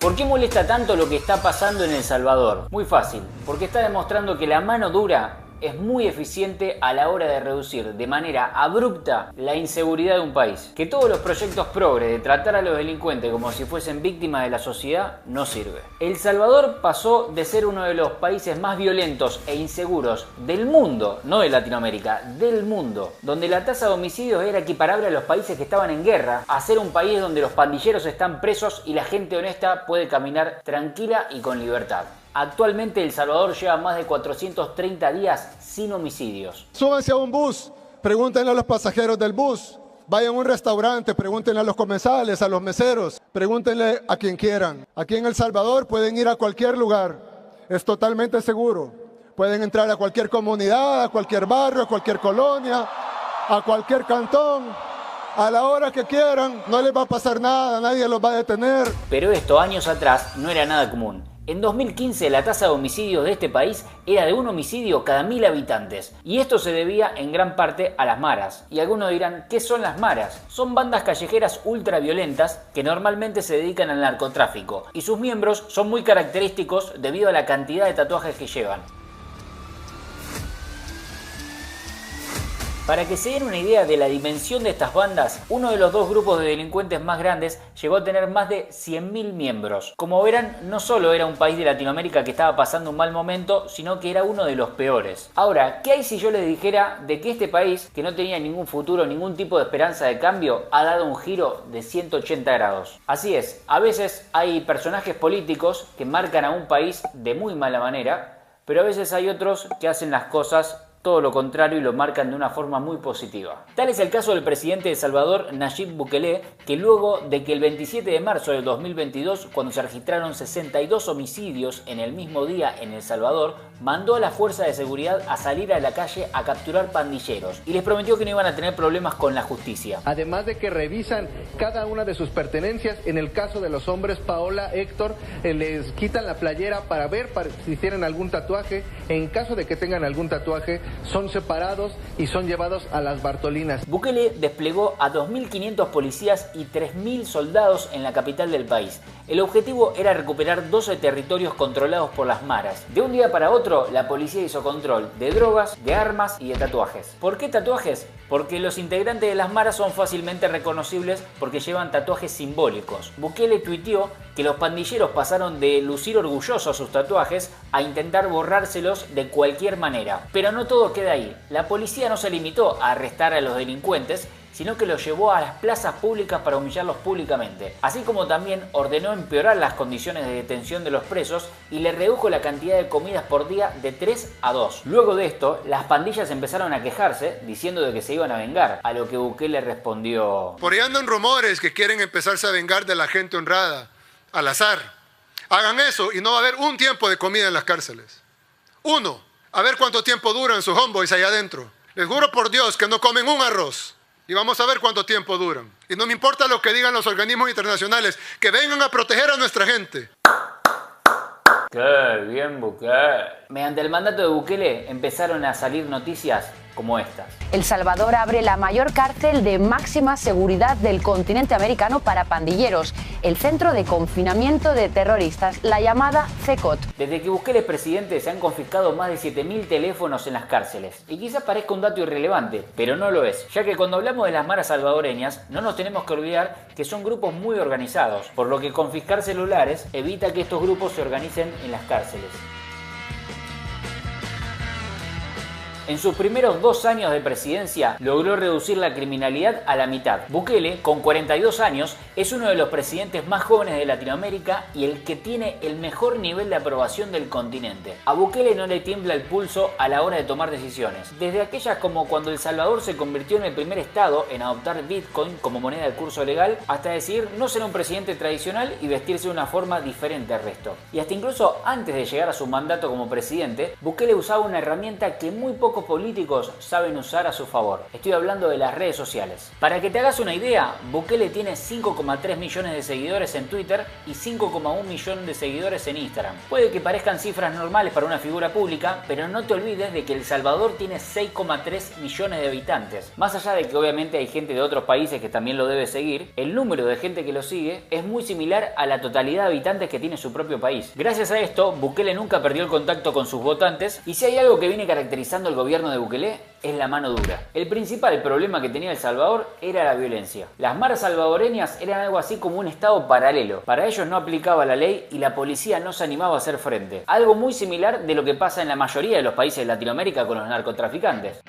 ¿Por qué molesta tanto lo que está pasando en El Salvador? Muy fácil, porque está demostrando que la mano dura es muy eficiente a la hora de reducir de manera abrupta la inseguridad de un país. Que todos los proyectos progre de tratar a los delincuentes como si fuesen víctimas de la sociedad no sirve. El Salvador pasó de ser uno de los países más violentos e inseguros del mundo, no de Latinoamérica, del mundo, donde la tasa de homicidios era equiparable a los países que estaban en guerra, a ser un país donde los pandilleros están presos y la gente honesta puede caminar tranquila y con libertad. Actualmente El Salvador lleva más de 430 días sin homicidios. Súbanse a un bus, pregúntenle a los pasajeros del bus. Vayan a un restaurante, pregúntenle a los comensales, a los meseros, pregúntenle a quien quieran. Aquí en El Salvador pueden ir a cualquier lugar, es totalmente seguro. Pueden entrar a cualquier comunidad, a cualquier barrio, a cualquier colonia, a cualquier cantón. A la hora que quieran, no les va a pasar nada, nadie los va a detener. Pero esto años atrás no era nada común. En 2015 la tasa de homicidios de este país era de un homicidio cada 1000 habitantes. Y esto se debía en gran parte a las maras. Y algunos dirán, ¿qué son las maras? Son bandas callejeras ultraviolentas que normalmente se dedican al narcotráfico. Y sus miembros son muy característicos debido a la cantidad de tatuajes que llevan. Para que se den una idea de la dimensión de estas bandas, uno de los dos grupos de delincuentes más grandes llegó a tener más de 100.000 miembros. Como verán, no solo era un país de Latinoamérica que estaba pasando un mal momento, sino que era uno de los peores. Ahora, ¿qué hay si yo les dijera de que este país, que no tenía ningún futuro, ningún tipo de esperanza de cambio, ha dado un giro de 180 grados? Así es, a veces hay personajes políticos que marcan a un país de muy mala manera, pero a veces hay otros que hacen las cosas todo lo contrario y lo marcan de una forma muy positiva. Tal es el caso del presidente de El Salvador, Nayib Bukele, que luego de que el 27 de marzo del 2022, cuando se registraron 62 homicidios en el mismo día en El Salvador, mandó a la fuerza de seguridad a salir a la calle a capturar pandilleros y les prometió que no iban a tener problemas con la justicia. Además de que revisan cada una de sus pertenencias, en el caso de los hombres, Paola, Héctor, les quitan la playera para ver si tienen algún tatuaje. En caso de que tengan algún tatuaje, son separados y son llevados a las Bartolinas. Bukele desplegó a 2.500 policías y 3.000 soldados en la capital del país. El objetivo era recuperar 12 territorios controlados por las maras. De un día para otro, la policía hizo control de drogas, de armas y de tatuajes. ¿Por qué tatuajes? Porque los integrantes de las maras son fácilmente reconocibles porque llevan tatuajes simbólicos. Bukele tuiteó que los pandilleros pasaron de lucir orgullosos sus tatuajes a intentar borrárselos de cualquier manera. Pero no todo queda ahí. La policía no se limitó a arrestar a los delincuentes, sino que los llevó a las plazas públicas para humillarlos públicamente. Así como también ordenó empeorar las condiciones de detención de los presos y le redujo la cantidad de comidas por día de 3 a 2. Luego de esto, las pandillas empezaron a quejarse, diciendo de que se iban a vengar, a lo que Bukele respondió: Por ahí andan rumores que quieren empezarse a vengar de la gente honrada, al azar. Hagan eso y no va a haber un tiempo de comida en las cárceles. Uno, a ver cuánto tiempo duran sus homeboys allá adentro. Les juro por Dios que no comen un arroz. Y vamos a ver cuánto tiempo duran. Y no me importa lo que digan los organismos internacionales, que vengan a proteger a nuestra gente. ¡Qué bien, Bukele! Mediante el mandato de Bukele empezaron a salir noticias como estas. El Salvador abre la mayor cárcel de máxima seguridad del continente americano para pandilleros, el centro de confinamiento de terroristas, la llamada CECOT. Desde que Bukele es presidente se han confiscado más de 7.000 teléfonos en las cárceles. Y quizás parezca un dato irrelevante, pero no lo es, ya que cuando hablamos de las maras salvadoreñas no nos tenemos que olvidar que son grupos muy organizados, por lo que confiscar celulares evita que estos grupos se organicen en las cárceles. En sus primeros 2 años de presidencia logró reducir la criminalidad a la mitad. Bukele, con 42 años, es uno de los presidentes más jóvenes de Latinoamérica y el que tiene el mejor nivel de aprobación del continente. A Bukele no le tiembla el pulso a la hora de tomar decisiones. Desde aquellas como cuando El Salvador se convirtió en el primer estado en adoptar Bitcoin como moneda de curso legal, hasta decidir no ser un presidente tradicional y vestirse de una forma diferente al resto. Y hasta incluso antes de llegar a su mandato como presidente, Bukele usaba una herramienta que muy pocos pocos políticos saben usar a su favor. Estoy hablando de las redes sociales. Para que te hagas una idea, Bukele tiene 5,3 millones de seguidores en Twitter y 5,1 millones de seguidores en Instagram. Puede que parezcan cifras normales para una figura pública, pero no te olvides de que El Salvador tiene 6,3 millones de habitantes. Más allá de que obviamente hay gente de otros países que también lo debe seguir, el número de gente que lo sigue es muy similar a la totalidad de habitantes que tiene su propio país. Gracias a esto, Bukele nunca perdió el contacto con sus votantes, y si hay algo que viene caracterizando el gobierno de Bukele es la mano dura. El principal problema que tenía El Salvador era la violencia. Las maras salvadoreñas eran algo así como un estado paralelo. Para ellos no aplicaba la ley y la policía no se animaba a hacer frente. Algo muy similar de lo que pasa en la mayoría de los países de Latinoamérica con los narcotraficantes.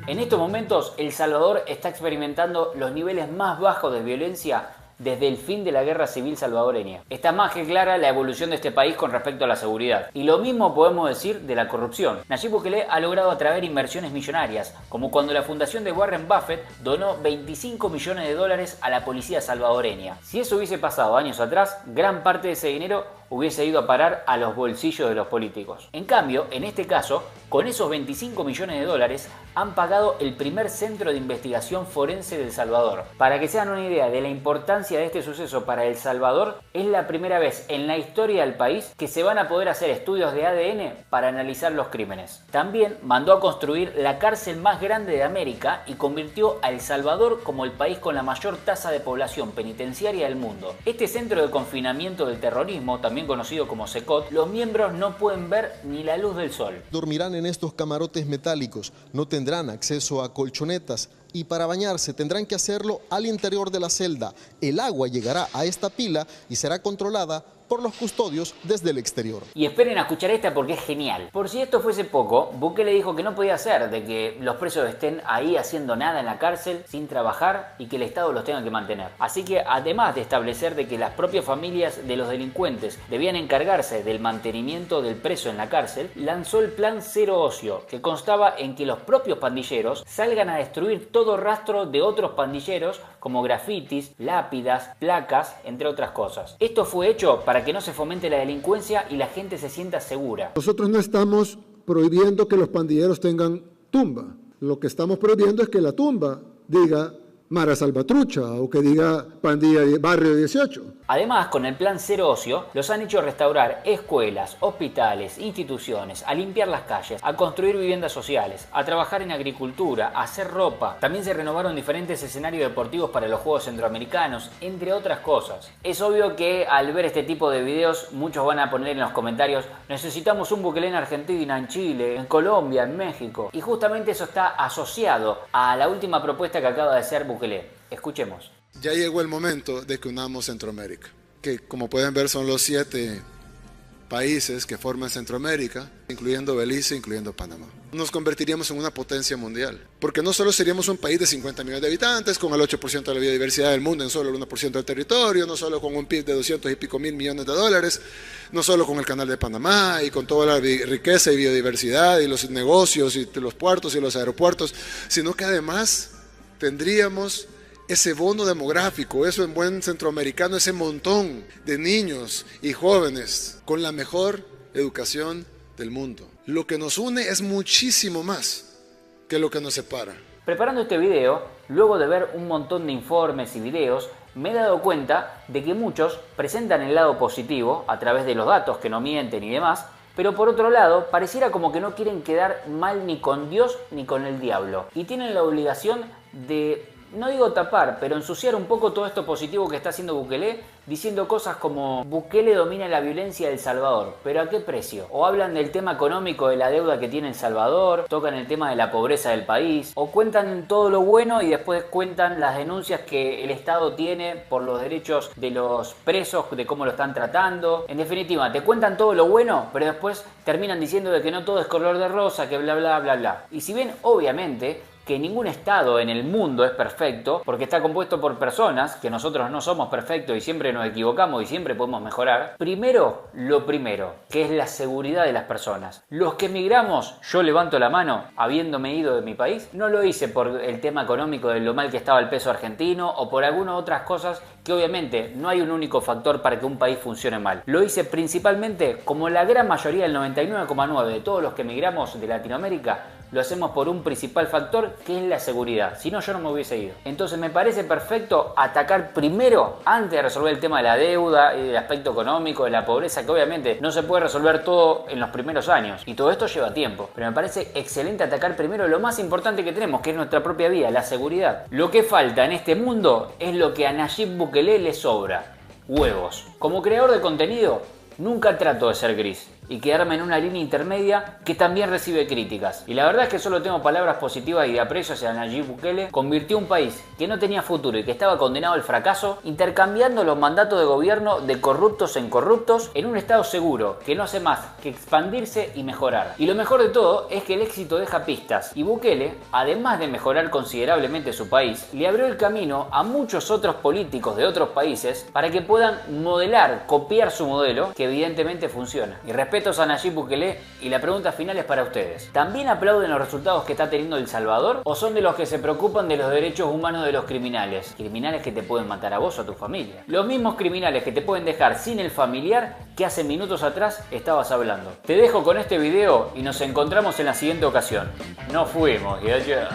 En estos momentos, El Salvador está experimentando los niveles más bajos de violencia desde el fin de la guerra civil salvadoreña. Está más que clara la evolución de este país con respecto a la seguridad. Y lo mismo podemos decir de la corrupción. Nayib Bukele ha logrado atraer inversiones millonarias, como cuando la fundación de Warren Buffett donó 25 millones de dólares a la policía salvadoreña. Si eso hubiese pasado años atrás, gran parte de ese dinero hubiese ido a parar a los bolsillos de los políticos. En cambio, en este caso, con esos 25 millones de dólares han pagado el primer centro de investigación forense de El Salvador. Para que se hagan una idea de la importancia de este suceso para El Salvador, es la primera vez en la historia del país que se van a poder hacer estudios de ADN para analizar los crímenes. También mandó a construir la cárcel más grande de América y convirtió a El Salvador como el país con la mayor tasa de población penitenciaria del mundo. Este centro de confinamiento del terrorismo, también conocido como SECOT, los miembros no pueden ver ni la luz del sol. Dormirán en estos camarotes metálicos, no tendrán acceso a colchonetas y para bañarse tendrán que hacerlo al interior de la celda. El agua llegará a esta pila y será controlada por los custodios desde el exterior. Y esperen a escuchar esta porque es genial. Por si esto fuese poco, Bukele dijo que no podía ser de que los presos estén ahí haciendo nada en la cárcel, sin trabajar y que el Estado los tenga que mantener. Así que además de establecer de que las propias familias de los delincuentes debían encargarse del mantenimiento del preso en la cárcel, lanzó el plan Cero Ocio, que constaba en que los propios pandilleros salgan a destruir todo rastro de otros pandilleros como grafitis, lápidas, placas, entre otras cosas. Esto fue hecho para que no se fomente la delincuencia y la gente se sienta segura. Nosotros no estamos prohibiendo que los pandilleros tengan tumba. Lo que estamos prohibiendo es que la tumba diga Mara Salvatrucha o que diga Pandilla Barrio 18. Además, con el plan Cero Ocio, los han hecho restaurar escuelas, hospitales, instituciones, a limpiar las calles, a construir viviendas sociales, a trabajar en agricultura, a hacer ropa. También se renovaron diferentes escenarios deportivos para los Juegos Centroamericanos, entre otras cosas. Es obvio que al ver este tipo de videos, muchos van a poner en los comentarios: necesitamos un Bukele en Argentina, en Chile, en Colombia, en México. Y justamente eso está asociado a la última propuesta que acaba de hacer Bukele. Escuchemos. Ya llegó el momento de que unamos Centroamérica, que como pueden ver son los 7 países que forman Centroamérica, incluyendo Belice, incluyendo Panamá. Nos convertiríamos en una potencia mundial, porque no solo seríamos un país de 50 millones de habitantes, con el 8% de la biodiversidad del mundo en solo el 1% del territorio, no solo con un PIB de 200 y pico mil millones de dólares, no solo con el canal de Panamá y con toda la riqueza y biodiversidad y los negocios y los puertos y los aeropuertos, sino que además tendríamos ese bono demográfico, eso en buen centroamericano, ese montón de niños y jóvenes con la mejor educación del mundo. Lo que nos une es muchísimo más que lo que nos separa. Preparando este video, luego de ver un montón de informes y videos, me he dado cuenta de que muchos presentan el lado positivo a través de los datos que no mienten y demás, pero por otro lado, pareciera como que no quieren quedar mal ni con Dios ni con el diablo. Y tienen la obligación de, no digo tapar, pero ensuciar un poco todo esto positivo que está haciendo Bukele, diciendo cosas como Bukele domina la violencia de El Salvador, pero ¿a qué precio? O hablan del tema económico de la deuda que tiene El Salvador, tocan el tema de la pobreza del país, o cuentan todo lo bueno y después cuentan las denuncias que el Estado tiene por los derechos de los presos, de cómo lo están tratando. En definitiva, te cuentan todo lo bueno, pero después terminan diciendo de que no todo es color de rosa, que bla bla bla bla. Y si bien obviamente que ningún estado en el mundo es perfecto, porque está compuesto por personas, que nosotros no somos perfectos y siempre nos equivocamos y siempre podemos mejorar. Primero, lo primero, que es la seguridad de las personas. Los que emigramos, yo levanto la mano, habiéndome ido de mi país, no lo hice por el tema económico de lo mal que estaba el peso argentino o por algunas otras cosas que obviamente no hay un único factor para que un país funcione mal. Lo hice principalmente, como la gran mayoría del 99,9% de todos los que emigramos de Latinoamérica, lo hacemos por un principal factor, que es la seguridad. Si no, yo no me hubiese ido. Entonces me parece perfecto atacar primero, antes de resolver el tema de la deuda, el aspecto económico, de la pobreza, que obviamente no se puede resolver todo en los primeros años. Y todo esto lleva tiempo. Pero me parece excelente atacar primero lo más importante que tenemos, que es nuestra propia vida, la seguridad. Lo que falta en este mundo es lo que a Nayib Bukele le sobra: huevos. Como creador de contenido, nunca trato de ser gris y quedarme en una línea intermedia que también recibe críticas. Y la verdad es que solo tengo palabras positivas y de aprecio hacia Nayib Bukele. Convirtió un país que no tenía futuro y que estaba condenado al fracaso, intercambiando los mandatos de gobierno de corruptos en corruptos, en un estado seguro que no hace más que expandirse y mejorar. Y lo mejor de todo es que el éxito deja pistas, y Bukele, además de mejorar considerablemente su país, le abrió el camino a muchos otros políticos de otros países para que puedan modelar, copiar su modelo, que evidentemente funciona. Y respetos a Nayib Bukele, y la pregunta final es para ustedes: ¿también aplauden los resultados que está teniendo El Salvador o son de los que se preocupan de los derechos humanos de los criminales? Criminales que te pueden matar a vos o a tu familia. Los mismos criminales que te pueden dejar sin el familiar que hace minutos atrás estabas hablando. Te dejo con este video y nos encontramos en la siguiente ocasión. Nos fuimos y allá.